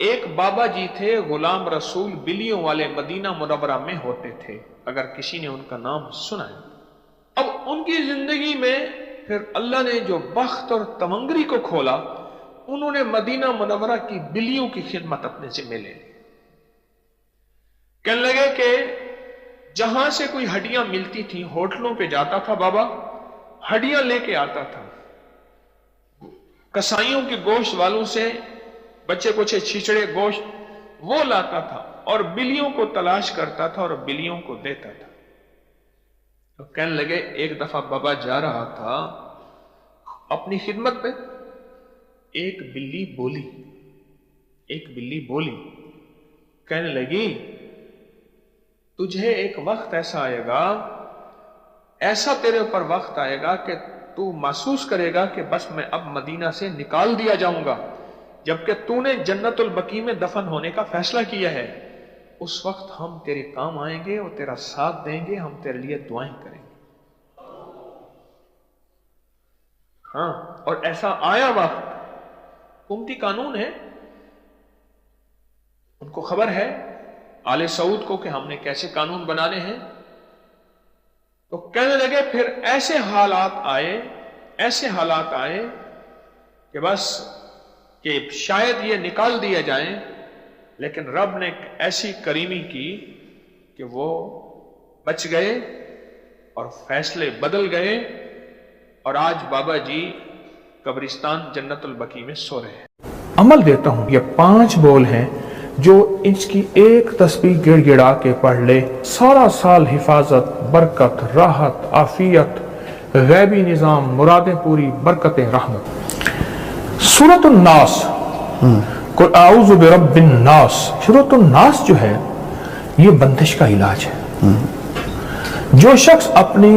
ایک بابا جی تھے غلام رسول بلیوں والے مدینہ منورہ میں ہوتے تھے، اگر کسی نے ان کا نام سنا ہے۔ اب ان کی زندگی میں پھر اللہ نے جو بخت اور تمنگری کو کھولا، انہوں نے مدینہ منورہ کی بلیوں کی خدمت اپنے ذمہ لے لی۔ کہنے لگے کہ جہاں سے کوئی ہڈیاں ملتی تھیں، ہوٹلوں پہ جاتا تھا بابا، ہڈیاں لے کے آتا تھا، کسائیوں کے گوشت والوں سے بچے کچے چھچڑے گوشت وہ لاتا تھا اور بلیوں کو تلاش کرتا تھا اور بلیوں کو دیتا تھا۔ تو کہنے لگے ایک دفعہ بابا جا رہا تھا اپنی خدمت پہ، ایک بلی بولی، کہنے لگی تجھے ایک وقت ایسا آئے گا، ایسا تیرے اوپر وقت آئے گا کہ تو محسوس کرے گا کہ بس میں اب مدینہ سے نکال دیا جاؤں گا، جبکہ تو نے جنت البقیع میں دفن ہونے کا فیصلہ کیا ہے۔ اس وقت ہم تیرے کام آئیں گے اور تیرا ساتھ دیں گے، ہم تیرے لیے دعائیں کریں گے۔ ہاں، اور ایسا آیا وقت، حکومتی قانون ہے، ان کو خبر ہے آل سعود کو کہ ہم نے کیسے قانون بنانے ہیں۔ تو کہنے لگے پھر ایسے حالات آئے کہ بس کہ شاید یہ نکال دیا جائیں، لیکن رب نے ایسی کریمی کی کہ وہ بچ گئے اور فیصلے بدل گئے، اور آج بابا جی قبرستان جنت البقیع میں سو رہے ہیں۔ عمل دیتا ہوں، یہ 5 بول ہیں جو اس کی ایک تسبیح گڑ گڑا کے پڑھ لے، سارا سال حفاظت، برکت، راحت، عافیت، غیبی نظام، مرادیں پوری، برکتیں، رحمت۔ سورۃ الناس، قل اعوذ برب الناس، سورۃ الناس جو ہے یہ بندش کا علاج ہے۔ جو شخص اپنی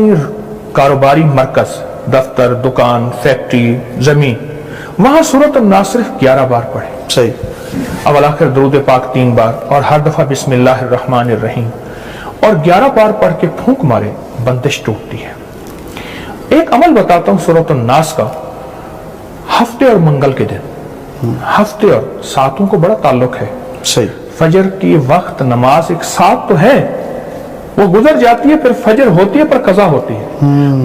کاروباری مرکز، دفتر، دکان، فیکٹری، زمین، وہاں سورۃ الناس صرف 11 بار پڑھے، صحیح، اول آخر درود پاک 3 بار، اور ہر دفعہ بسم اللہ الرحمن الرحیم، اور 11 بار پڑھ کے پھونک مارے، بندش ٹوٹتی ہے۔ ایک عمل بتاتا ہوں سورۃ الناس کا، ہفتے اور منگل کے دن، ہفتے اور ساتوں کو بڑا تعلق ہے، صحیح، فجر کی وقت نماز ایک ساتھ تو ہے، وہ گزر جاتی ہے، پھر فجر ہوتی ہے پر قضا ہوتی ہے۔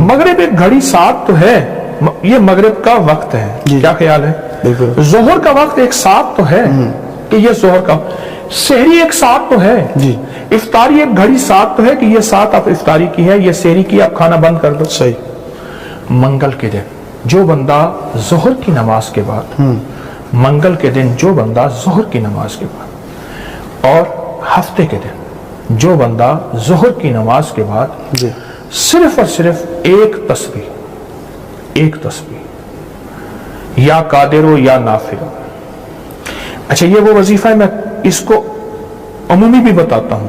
مغرب ایک گھڑی ساتھ تو ہے، یہ مغرب کا وقت ہے، کیا خیال ہے؟ ظہر کا وقت ایک ساتھ تو ہے کہ یہ ظہر کا، سحری ایک ساتھ تو ہے، افطاری ایک گھڑی ساتھ تو ہے کہ یہ ساتھ اب افطاری کی ہے، یہ سحری کی، اب کھانا بند کر دو، صحیح۔ منگل کے دن جو بندہ ظہر کی نماز کے بعد، منگل کے دن جو بندہ ظہر کی نماز کے بعد، اور ہفتے کے دن جو بندہ ظہر کی نماز کے بعد صرف اور صرف ایک تسبیح، یا قادر ہو یا نافع ہو۔ اچھا، یہ وہ وظیفہ ہے، میں اس کو عمومی بھی بتاتا ہوں،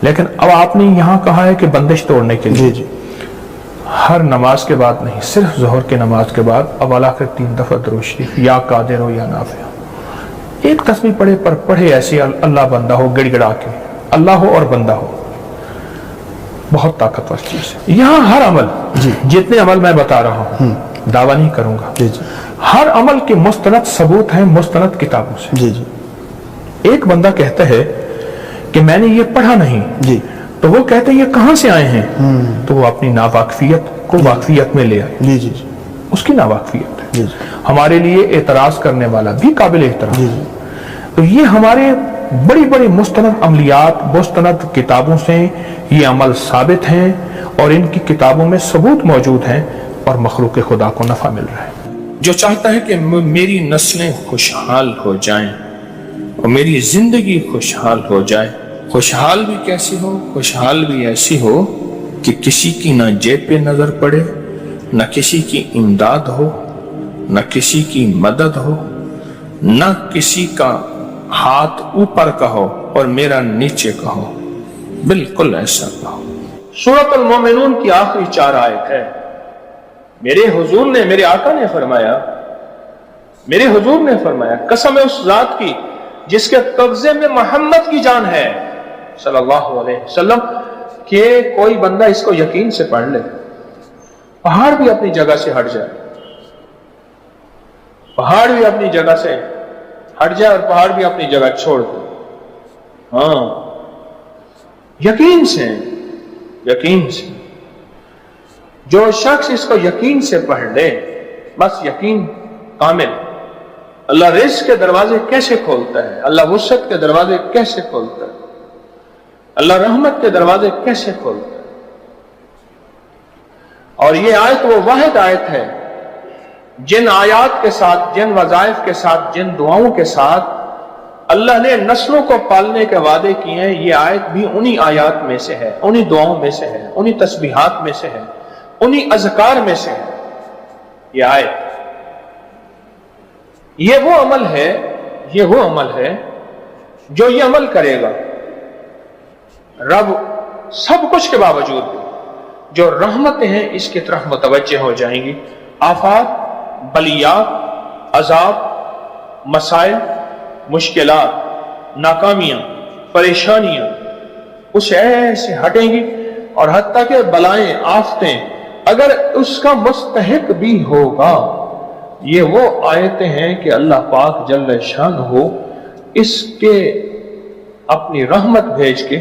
لیکن اب آپ نے یہاں کہا ہے کہ بندش توڑنے کے لیے، ہر نماز کے بعد نہیں، صرف ظہر کے نماز کے بعد اول آخر 3 دفعہ درود شریف، یا قادر ہو یا نافع ہو، ایک تسبیح پڑھے، پر پڑھے ایسے اللہ بندہ ہو، گڑ گڑا کے، اللہ ہو اور بندہ ہو، بہت طاقتور چیز ہے۔ یہاں ہر عمل، جتنے عمل میں بتا رہا ہوں، دعویٰ نہیں کروں گا، ہر عمل کے مستند ثبوت ہیں مستند کتابوں سے۔ ایک بندہ کہتا ہے کہ میں نے یہ پڑھا نہیں، تو وہ کہتے ہیں یہ کہاں سے آئے ہیں، تو وہ اپنی ناواقفیت کو واقفیت میں لے آئے، اس کی ناواقفیت ہے۔ ہمارے لیے اعتراض کرنے والا بھی قابل احترام، تو یہ ہمارے بڑی بڑی مستند عملیات، مستند کتابوں سے یہ عمل ثابت ہیں، اور ان کی کتابوں میں ثبوت موجود ہیں، اور مخلوق خدا کو نفع مل رہا ہے۔ جو چاہتا ہے کہ میری نسلیں خوشحال ہو جائیں اور میری زندگی خوشحال ہو جائے، خوشحال بھی کیسی ہو؟ خوشحال بھی ایسی ہو کہ کسی کی نہ جیب پہ نظر پڑے، نہ کسی کی امداد ہو، نہ کسی کی مدد ہو، نہ کسی کا ہاتھ اوپر کا ہو اور میرا نیچے کا ہو، بالکل ایسا نہ ہو۔ سورۃ المومنون کی آخری 4 آیت ہے۔ میرے حضور نے، میرے آقا نے فرمایا، میرے حضور نے فرمایا، قسم ہے اس ذات کی جس کے قبضے میں محمد کی جان ہے صلی اللہ علیہ وسلم، کہ کوئی بندہ اس کو یقین سے پڑھ لے، پہاڑ بھی اپنی جگہ سے ہٹ جائے، پہاڑ بھی اپنی جگہ سے हट जाए और पहाड़ भी अपनी जगह छोड़ दे। हाँ, यकीन से, यकीन से। जो शख्स इसको यकीन से पढ़ ले, बस यकीन कामिल। अल्लाह रिज़्क़ के दरवाजे कैसे खोलता है, अल्लाह वुसअत के दरवाजे कैसे खोलता है, अल्लाह रहमत के दरवाजे कैसे खोलता है। और ये आयत वो वाहिद आयत है जिन आयात के साथ, जिन वज़ाइफ के साथ, जिन दुआओं के साथ अल्लाह ने नस्लों को पालने के वादे किए हैं। ये आयत भी उन्हीं आयात में से है, उन्हीं दुआओं में से है, उन्हीं तस्बीहात में से है, उन्हीं अज़कार में से है। ये आयत, ये वो अमल है, ये वो अमल है जो ये अमल करेगा रब सब कुछ के बावजूद भी जो रहमतें हैं इसकी तरफ मुतवज्जे हो जाएंगी। आफात, बलियात, अजाब, मसाइल, मुश्किलात, नाकामियां, परेशानियां उस ऐसे हटेंगी। और हत्ता के बलाएं, आफतें अगर उसका मुस्तहिक भी होगा। ये वो आयतें हैं कि अल्लाह पाक जल्ल शान हो इसके अपनी रहमत भेज के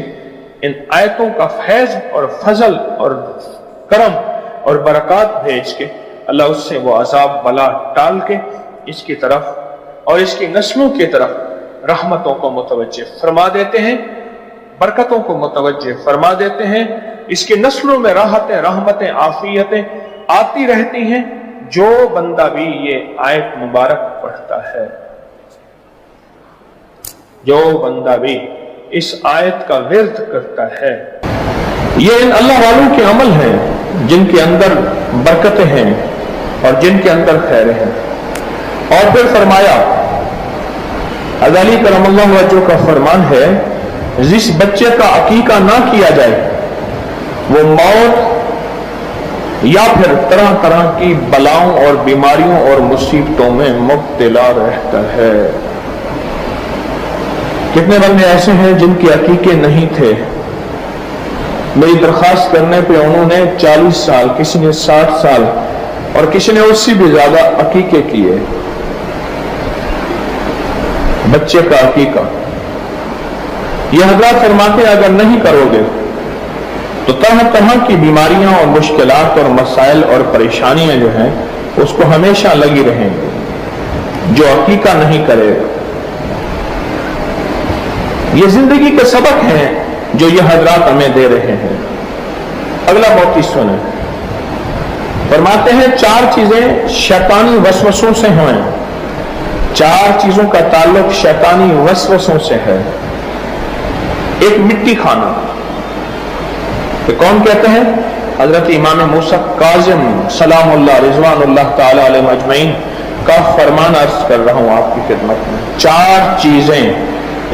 इन आयतों का फैज और फजल और करम और बरकत भेज के अल्लाह उससे वो अजाब बला टाल के इसकी तरफ और इसकी नस्लों की तरफ रहमतों को मुतवज्जे फरमा देते हैं, बरकतों को मुतवज्जे फरमा देते हैं। इसकी नस्लों में राहतें, रहमतें, आफियतें आती रहती हैं जो बंदा भी ये आयत मुबारक पढ़ता है। जो बंदा भी इस आयत का विर्द करता है। ये इन अल्लाह वालों के अमल हैं जिनके अंदर बरकतें हैं और जिनके अंदर खैरें हैं। और फिर फरमाया, अली करमल्लाहु वजहू का फरमान है, जिस बच्चे का अकीका ना किया जाए वो मौत या फिर तरह तरह की बलाओं और बीमारियों और मुसीबतों में मुब्तला रहता है। कितने बंदे ऐसे हैं जिनके अकीके नहीं थे, मेरी दरखास्त करने पे उन्होंने 40 साल, किसी ने 60 साल और किसी ने उससे भी ज्यादा अकीके किए। बच्चे का अकीका, यह हज़रत फरमाते अगर नहीं करोगे तो तरह तरह की बीमारियां और मुश्किलात और मसाइल और परेशानियां जो हैं उसको हमेशा लगी रहेंगी जो अकीका नहीं करेगा। ये जिंदगी के सबक हैं जो ये हजरात हमें दे रहे हैं। अगला बहुत ही सुने, फरमाते हैं 4 चीजें शैतानी वसवसों से हैं। 4 चीजों का ताल्लुक शैतानी वसवसों से है। एक, मिट्टी खाना। तो कौन कहते हैं? हजरत इमाम मूसा काज़िम सलामुल्लाह रिज़वानुल्लाह ताला अलैहि अजमईन का फरमान अर्ज कर रहा हूं आपकी खिदमत में। 4 चीजें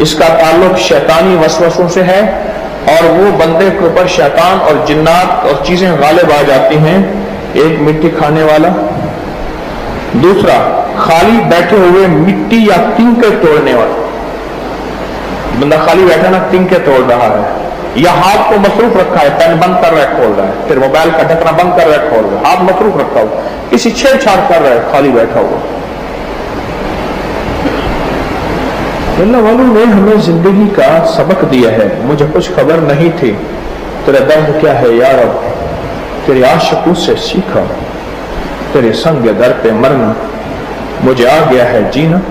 इसका ताल्लुक शैतानी वसवसों से है और वो बंदे के ऊपर शैतान और जिन्नात और चीजें गालिब आ जाती हैं। एक, मिट्टी खाने वाला। दूसरा, खाली बैठे हुए मिट्टी या तिनके तोड़ने वाला। बंदा खाली बैठा ना, तिनके तोड़ रहा है या हाथ को मसरूफ रखा है, पेन बंद कर रहा है खोल रहा है, फिर मोबाइल का ढकना बंद कर रहा है खोल रहा है, हाथ मसरूफ रखा हुआ, किसी छेड़छाड़ कर रहा है खाली बैठा हुआ। अल्लाह वालों ने हमें जिंदगी का सबक दिया है। मुझे कुछ खबर नहीं थी, तेरा दर्द क्या है यार, अब तेरे आशिकों से सीखा, तेरे संग दर पे मरना, मुझे आ गया है जीना,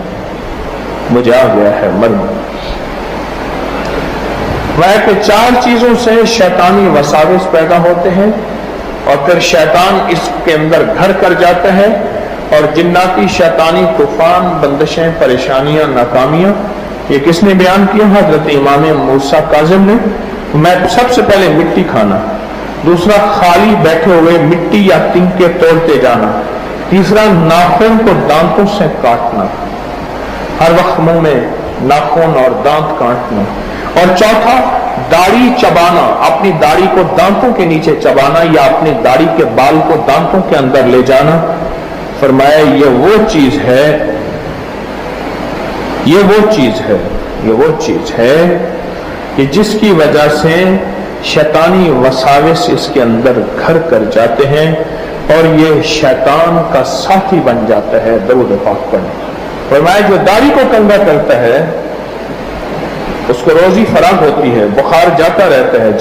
मुझे आ गया है मरना। वह कि 4 चीजों से शैतानी वसाविस पैदा होते हैं और फिर शैतान इसके अंदर घर कर जाता है और जिन्नाती शैतानी तूफान, बंदिशें, परेशानियां, नाकामियां। ये किसने बयान किया? हजरत इमाम मूसा काज़िम ने। मैं सबसे पहले मिट्टी खाना, दूसरा खाली बैठे हुए मिट्टी या तिनके तोड़ते जाना, तीसरा नाखून को दांतों से काटना, हर वक्त मुंह में नाखून और दांत काटना, और चौथा दाढ़ी चबाना, अपनी दाढ़ी को दांतों के नीचे चबाना या अपनी दाढ़ी के बाल को दांतों के अंदर ले जाना। फरमाया ये वो चीज है, ये वो चीज है, ये वो चीज है कि जिसकी वजह से शैतानी वसाविस इसके अंदर घर कर जाते हैं और ये शैतान का साथी बन जाता है। दरूद पाक पढ़ें। फरमाया जो दाढ़ी को कंघा करता है उसको रोजी फराग होती है, बुखार जाता रहता है,